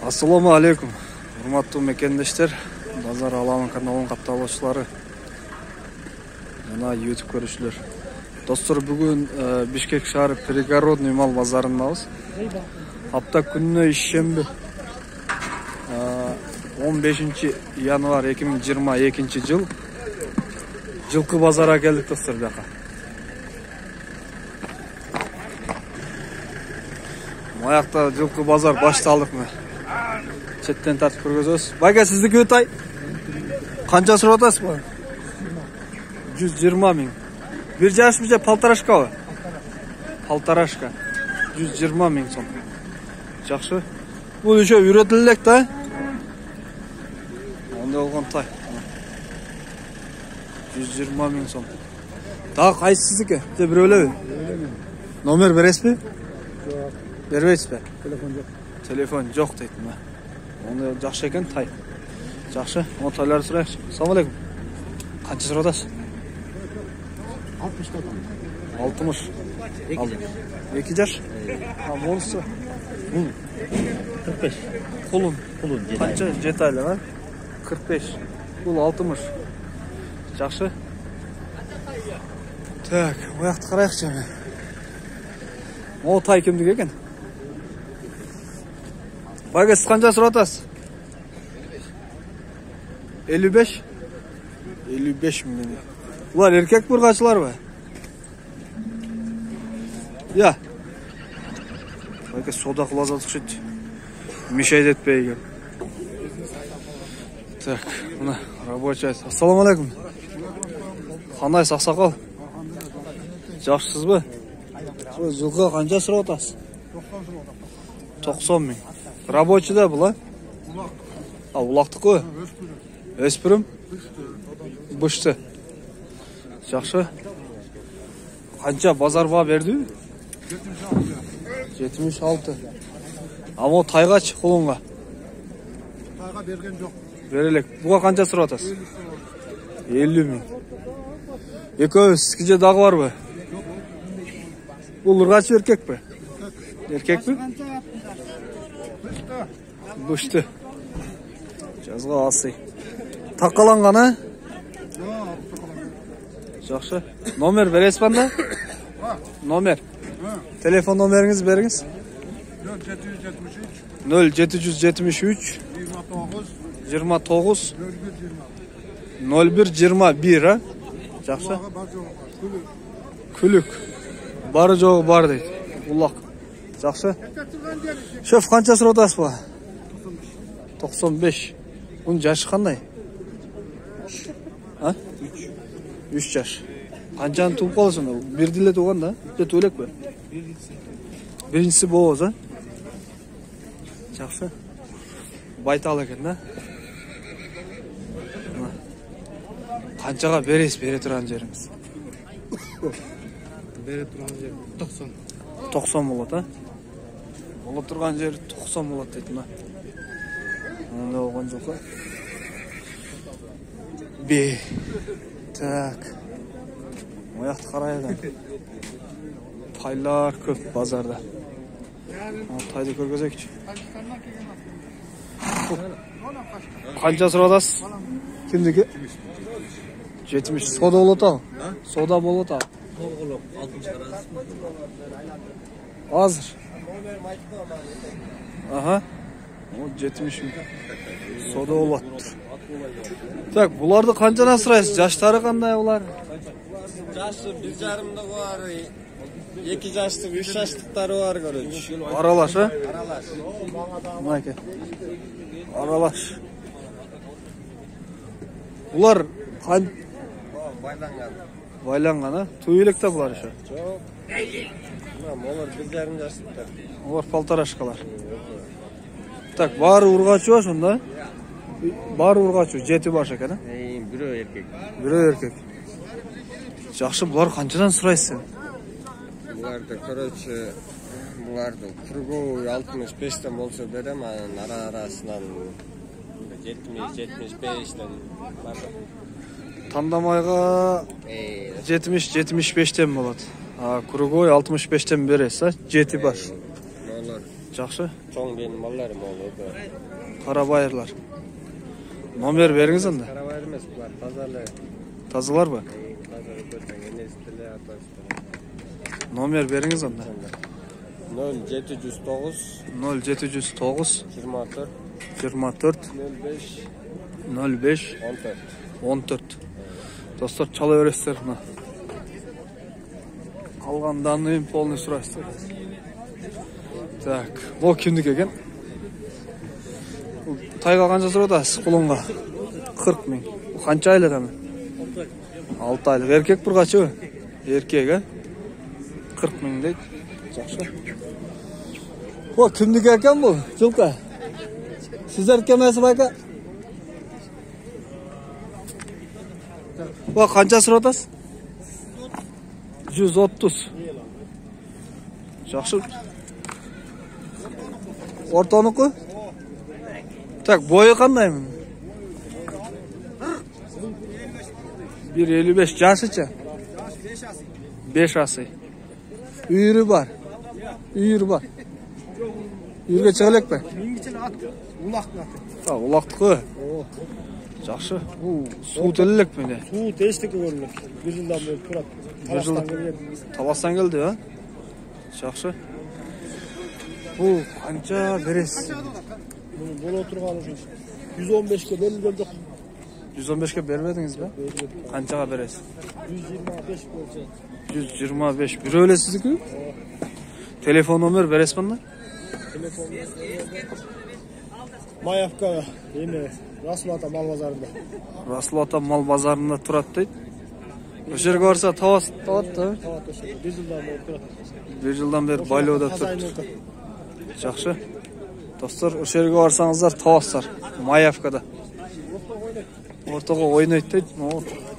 Assalamu alaikum. Урматтуу мекендештер, Базар Аламан каналынын катталуучулары жана YouTube көрүүчүлөр. Достор, бүгүн Бишкек шаары пригородный мал базарындабыз. Апта күнүнө ишемби 15 январ 2022 жыл жылкы базара келдик достор бияка. Маякта жылкы базар башталдыкмы? Четтен тартып көргөзөбүз. Байга сиздики тай? Канча сурап атасыз бу? 120 миң. Бир жаш бije полторашкабы? Полторашка. 120 миң сом. Жакшы. Бул еще үйрөтүлүп элек да. Онда болгон тай. 120 миң сом. Дагы кайсы сиздики? Же бирөө элеби? Номер бересизби? Жок. Бербейсизби? Телефон жок. Телефон жок дейт мына. Онда жакшы экен тай. Жакшы. О тайларды сурайыкчы. Assalamu алейкум. Канча сурап атасыз? 60. 2 жаш. Монсу. 45. Кулун. Канча? 7 айлык, 45. Бул 60. Жакшы. Так, оякты карайыкчы. О тай кимдики экен? Байга сиз канча сурап атасыз? 55. 55 миң. Булар эркек бургачыларбы? Я. Байга сода кылып атышат. Мешайт этпей экен. Так, мына рабочий. Assalamu алейкум. Кандай саксакал? Жакшысызбы? Жылкы канча сурап атасыз? 90 миң. Рабочий да бул, а? Улактыкы? Өспүрүм? Бышты. Жакшы. Канча базарга берди? 76. Amo тайгач кулунга? Тайга берген жок. Берелек. Буга канча сурап атасыз? 50 миң. Экөөбүз сизге дагы барбы? Бул ургач эркекпи? Эркекпи? Бышты. Жазга асый. Такаланган, а? Жакшы. Номер бересиз банда? Номер. Телефон номериңизди бериңиз. 0773 29 0121, а? Жакшы. Күлүк. Бары жогу бар дейт. Улак. Жакшы. Шеф канча сурап атасыз бу? 95. Бунун жашы кандай? А? 3 жаш. Канчаны тууп каласың? Бирди эле тууган да? Же төлекпи? Биринчиси болобуз, а? Жакшы. Байтал экен да? Канчага бересиз бере турган жериңиз? Бере турган жер 90. 90 болот, а? Боло турган жер 90 болот дейт мына. Мында болгон жок. Бе. Так. Оякты карайлы. Тайлар көп базарда. Тайды көргөзөкчү. Канча сурап атасыз? Кимдики? 70. Сода болот ал? Сода болот ал? 60 карасызбы? Азыр. Ага. 70 миң. Сода болот. Так, буларды канчадан сурайсыз? Жаштары кандай булар? Жашы 1,5 бар, 2 жаштык, 3 жаштыктары бар көрөчү. Аралаш, а? Аралаш. Майке. Аралаш. Булар Байланган. байланган, а? Туу электе булар еще. Жок. Молар 1,5 жаштыктар. Олар полторашкалар. Так, баары ургачу ошондо? Баары ургачу, 7 баш экен, а? Бирөө эркек. Бирөө эркек. Жакшы, булар канчадан сурайсыз? Буларды көрөчү, буларды круговой 65тен болсо берем, анан арасынан 70-75тен бар. Тандамайга 70-75тен болот. Круговой 65тен бересиз, а? 7 баш. Олар Жақсы. Çoğun benim mallarım oldu. Қарабайырлар. Номер беріңіз анда. Karabayır емес бұлар, тазалы. Тазылар ба? Тазалы көрсең, енестілі атасылы. Номер беріңіз анда. 0709 0709 24 24 05 05 14. 14. Достар, чала бересіздер мына. Қалған данныйым полный сұрайсыздар. Так, бұл кімдікі екен? Тайға қанша сұрадасыз құлынға? 40 мың. Бұл қанша айлық әмі? 6 айлық. Еркек бір қачы ө? Еркек, ә? 40 мың дейді. Жақшы. Бұл кімдікі екен бұл? Жылқа. Сіздер кемесі байқа? Бұл қанша сұрадасыз? 130. Жақшы. Ортанықы? Так, бойы қандай мын? 1.55. Жасыча? 5 асый. Үйірі бар. Үйірі бар. Үйірге чығылек бе? Улақтың аты. Улақтықы. Жақшы. Су тілілік мені. Су тештікі көрілік. Bir жылдан бері тұрады. Bir жылдан Таластан келді, а? Жақшы. Бұл қанша бересіз? Бұл отырғаны 115-ке берілген жоқ. 115-ке бермедіңіз бе? Қаншаға бересіз? 125 болса. 125. Bir öylesizlik. Telefon номер бересіз банда? Telefon Mayavka, yine Rasul Ata mal bazarında. Rasul Ata mal bazarında тұрады дейді. О жерге барса табады да? Tavat oşu. 1 жылдан бері тұрады. 1 жылдан бері байлауда тұр. Жақсы. Достар, о жерге барсаңыздар табасыздар. Маявкада. Ортаға ойнайды дейді.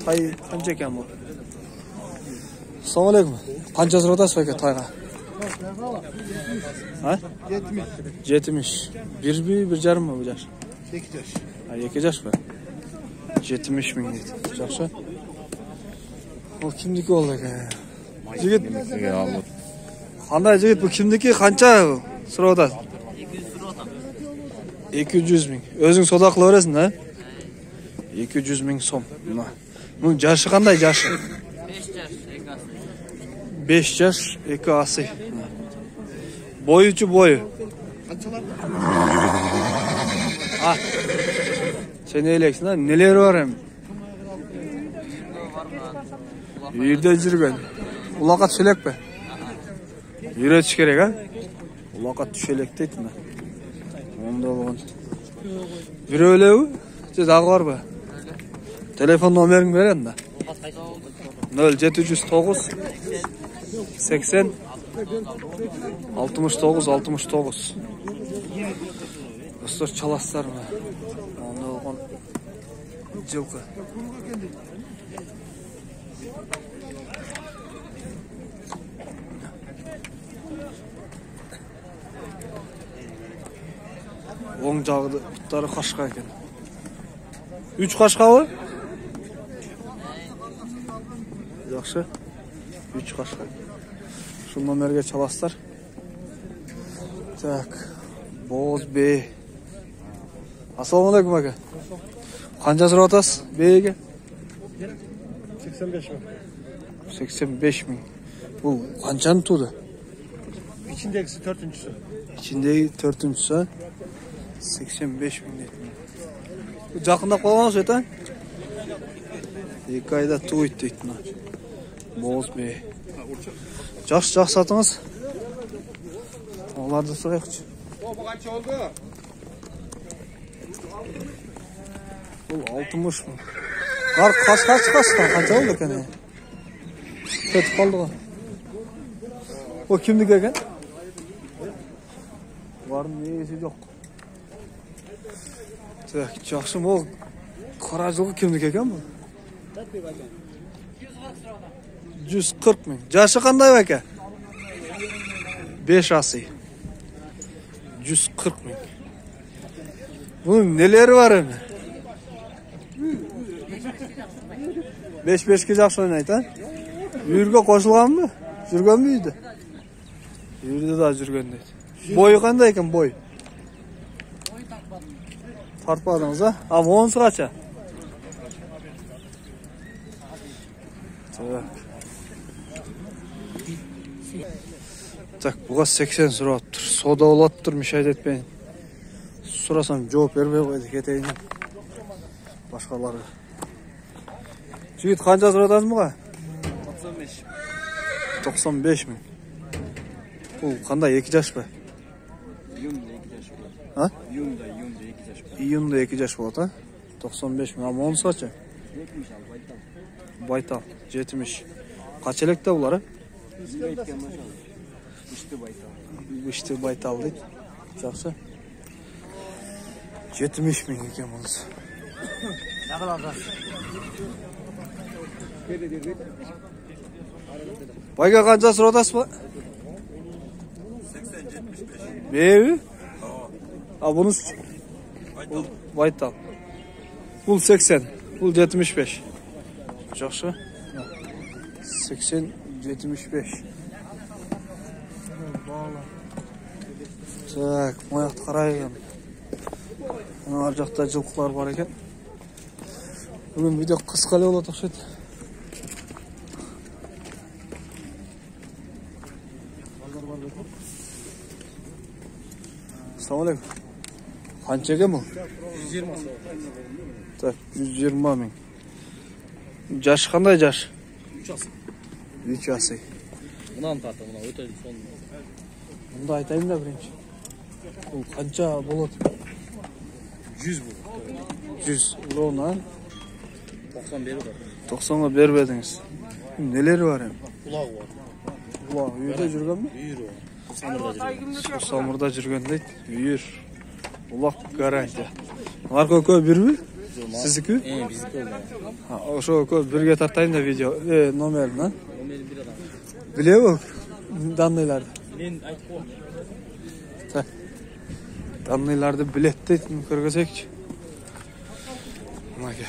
Тай қанша екен бұл? Ассалаумағалейкум. Қанша сұрадасыз бәке тайға? 70. Bir mi, bir жарым mı bu yaş? 2 yaş. 2 yaş mı? 70 bin deydi. Жақсы. Ол kimdiki oldu ki? Жігіт. Қандай жігіт bu kimdiki? Қанша сұраудасыз? 200 bin. Өзің содақылы өресің, ha? 200 bin сом. Bunun yaşı қандай yaşı? 5 yaş, 2 asy. Boyucu boyu. Ah. Sen eyleksin ha? Neler var hem? Yerde жүрген. Ulaqat düşelek be? Yere düş gerek ha? Ulaqat düşelek deydi mi? Onda olған. Bir öyle mi? Dağı var be? Telefon numarini veren de. 0709 80 69. Dostlar, çalaslar mı? Onda olған жылқы. Оң жағы бұттары қашқа екен. 3 қашқа ой? Жақсы. 3 қашқа. Şu номерге çalaslar. Так. Боз бей. Ассалаумағалейкум aka. Қанша сұрап атасыз бейге? 85 bin. 85 bin. Бұл қаншаны туды? İçindekisi 4.'sü. İçindeki 4.'sü 85 bin deydi. Жақында қалған осы ета? 2 ayda туйды deydi. Боз бей. Жақсы сатыңыз. Оларды сұрайықшы. Bu kaç oldu? Бұл 60 мың. Қашқа шыққан қанша oldu екен? Кетіп қалды ғой. О кімдікі екен? Барын несі жоқ. Жақсы, ол қара жылғы кімдікі екен бұл? 140 мың. Жашы қандай бәке? 5 asy. 140 мың. Bunun neleri var öyle? 5-5'ke жақсы ойнайды, ha? Үйірге қосылған mı? Жүрген müydü? Үйірде daha жүрген дейді. Boyu qanday ekan, boy? Tartmadınız ha? Ama 10 kaça? Tak, buğa 80 surattır. Soda olattır, müşahede etmeyin. Sorasam cevap vermeye koyduk eteğine. Başkaları. Jigit qancha so'radasiz buğa? 95. 95 ming. Bu qanday 2 yosh mı? Iyunda 2 yaş bo'ladi. Ha? Iyunda 2 yaş bo'ladi. İyunda 2 yosh bo'ladi ha? 95 ming. Ama 10 kaça? 70 al baytal. Baytal 70. Kaç elekte bunları? Bizga aytgan maşallah. İşte baytal. İşte baytal deydi. Жақсы. 70 ming ekan bunisi. Ne kadar da? Bayga qancha so'radasiz bu? 80-75. Bevi? Ha bunisi baytal. Bu 80, bu 75. Жақсы. 80 75. Так, moyaqni qaraygan. Ar жақта жылқылар бар екен. Бүгін видео қысқалай болады ұқсайды. Ассалаумағалейкум. Қанша екен бұл? 120 soğuk. Так, 120 мың. Жаш қандай жаш? 3 asıl. 3 асый. Мынаны тарта, мына өтөйді соны. Мұнда айтайын да бірінші. Бұл қанша болады? 100 bu. 100 ровно. 90 beri var. 90'a бербедіңіз. Neleri var hem? Kulağı var. Бұлақ үйде жүрген бе? Büyür o. Самырда жүрген. Самырда жүрген дейді. Үйір. Бұлақ гарантия. Бар көкө бір бі? Сіздікі? Bizdeki oldu. Ошо көкө бірге тартайын да видео. Номерін, а? O benim bir adam. Біле бі? Данныйларды. Ben aytып qo'yim. Так. Данныйларды білет дейді. Көргізекші. Маке.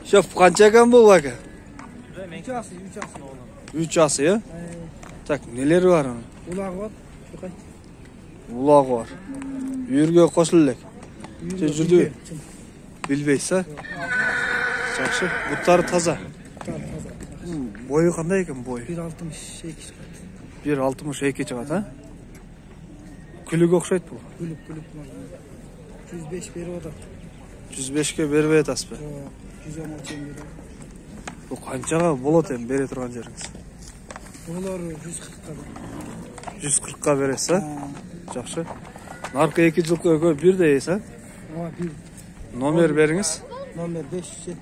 Шеф, қанша екен бұл ака? 3 asıl, 3 asıl oğlum. 3 асы, ya? Так, neleri var onun? Kulağı var. Bakay. Ulaq var. Үйірге қосылылық. Жүрді. Білбейсіз, ha? Жақсы. Бұттары таза. Бойы қандай екен, бойы? 1.62 çıkart. 1.62 шығады, ha? Күлігі оқшайды бұл. Kulüp. 105 beri o da. 105-ке бербей атасыз ба? 110 açayım beri. Бұл қаншаға болады енді бере тұрған жеріңіз? Bunlar 140 kadar. 140-қа бересіз, ha? Жақсы. Нарқы 2 жылқы өкө бірдейсіз, ha? Ama bir Номер беріңіз. numara 507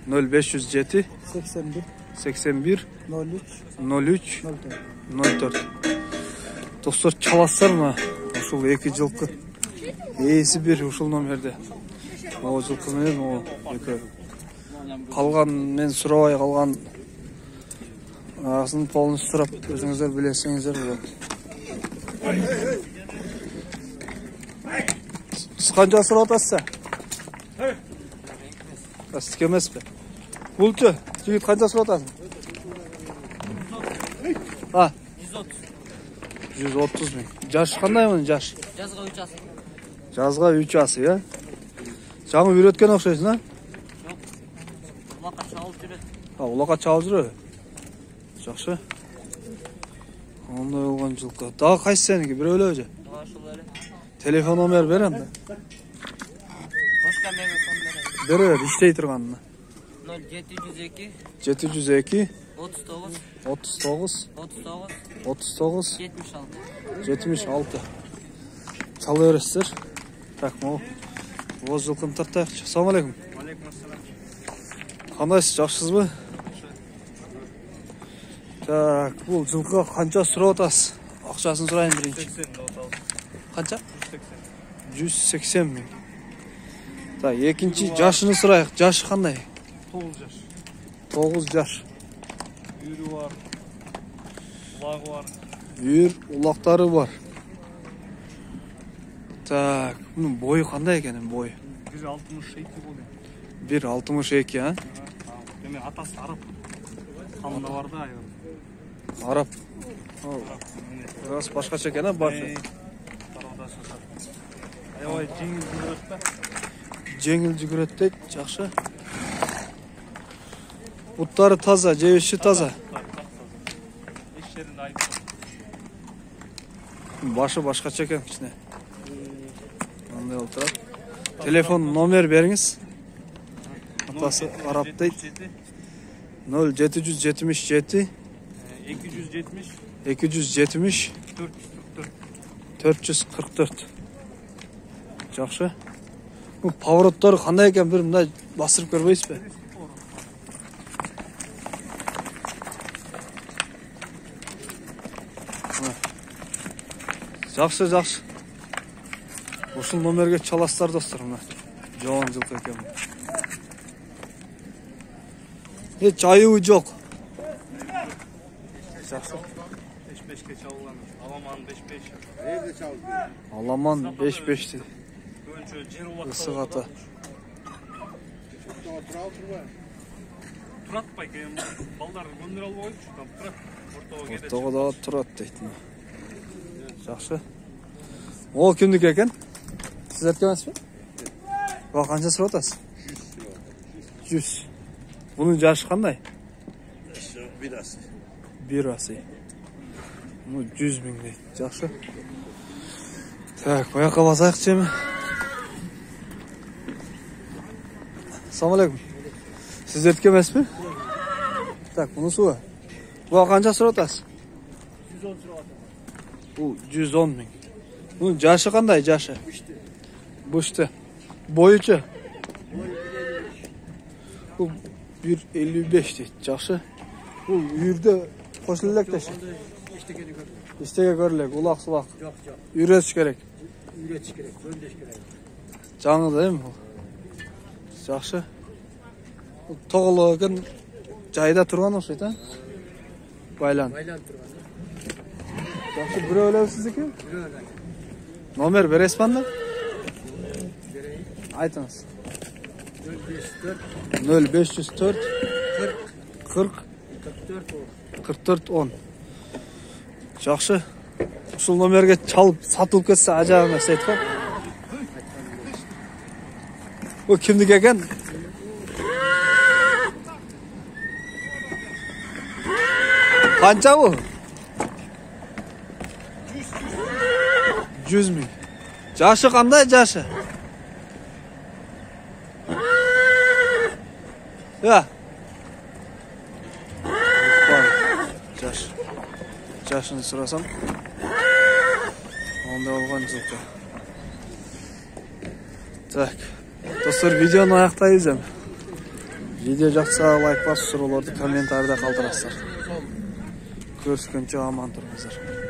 0507 81 81 03 03 04. Достар, çalasыздар ма? Ушул 2 жылқы. Есі бір ушул номерде. О жылқы менен о екі. Қалған мен сұрабай қалған ағасын полын сұрап өзіңіздер білесеңіздер болады. Сіз қанша сұрап атасыз? Сіздік емес пе? Бұлчы, жігіт қанша сұрап атасың? 130 мың. Жаш қандай мұның жаш? Жазға 3 asıl. Жазға 3 асы, я? Жаңы үйреткен оқшайсың, ha? Ulaqqa çalып жүреді. Улаққа чалып жүр. Жақсы. Ондай болған жылқы. Дағы қайсы сенікі? Бір өлі өже. Ошол эле. Телефон номер бер анда. Башка мебель сонда. Бер, иштей тұрғанына. 0702 702 39 39 39 39 76. 76. Çалы өресіздер. Так, оз жылқыны тартайықшы. Ассалаумағалейкум. Қандайсыз, жақсысыз ба? Так, бұл жылқыға қанша сұрап атасыз? Ақшасын сұрайын бірінші. Қанша? 180 мың. Так, екінші жашыны сұрайық. Жашы қандай? 9 yaş. 9 жаш. Büyürü var. Kulağı var. Үйір, улақтары бар. Так, бұның бойы қандай екенін бойы? 1.62 oluyor. 1.62, ha? Demek atası Arap. Kanında var da ya. Arap. Biraz başkaça ekan ha başı. Аябай жеңил жүрөт да. Жеңіл жүгіреді дейді, жақсы. Бұттары таза, жебеші таза. Еш жеринде айып. Başı başkaça ekan кичине. Мындай болуп турат. Телефон номер бериңиz. Атасы арап дейт. 0777 270 270 444. 444. Жақсы. Bu повороттары қандай екен бір мындай басырып көрбейсіз бе? Жақсы, жақсы. Ушул номерге чаластар достар мына. Жауан жылқы екен. Hiç ayığı жоқ. Жақсы. 5-5ке чабылган. Аламан 5-5. Nerede çaldı? Аламан 5-5 дейді. Көбүнчө жер убакта. Ысык ата. Турат байке. Балдар көндүр алып койчу. Там турат. Ортого келет. Ортого да турат дейді. Жақсы. Ол кімдікі екен? Сіз әткен емес пе? Ол қанша сұрап атасыз? 100. Бұның жашы қандай? Bir asый. Ну 100 000 дейді. Жақсы. Так, бояққа басайық жеме. Ассалаумағалейкум. Сіз әткен емес пе? Так, бұны суы. Бұл қанша сұрап атасыз? 110 сұрап атам. Bu 110 000. Bunun yaşı qanday yaşı? Buştu. Boyucu? Bu 1.55 deydi. Yaxşı. Bu yürdə qoşulacaq da şey. İstəgə görülək, ulaq sulaq. Yok yok. Üretiş gerek. Üretiş gerek. Öndeş gerek. Canlı değil mi bu? Yaxşı. Bu toğulğun jayda turgan oxşaydı ha? Baylan. Baylan turgan. Yaxşı, bir öyle sizdeki? Bir öyle. Nomer beresiz banda? Vereyim. Aytыңыз. 0504 0504 40 44 10. 44 10. Жақсы. Ушул номерге чалып сатылып кетсе ажайып эмес дейт го. Бу кимдики экен? Канча бу? 100 000. Жашы кандай жашы? Ya. Жаш. Жашын сұрасам. Онда болған жылқы. Так. Достар, видеоны аяқтаймыз эми. Видео жақса лайк басып, сұрауларды комментарийде қалдырасыздар. Көріскенше аман тұрыңыздар.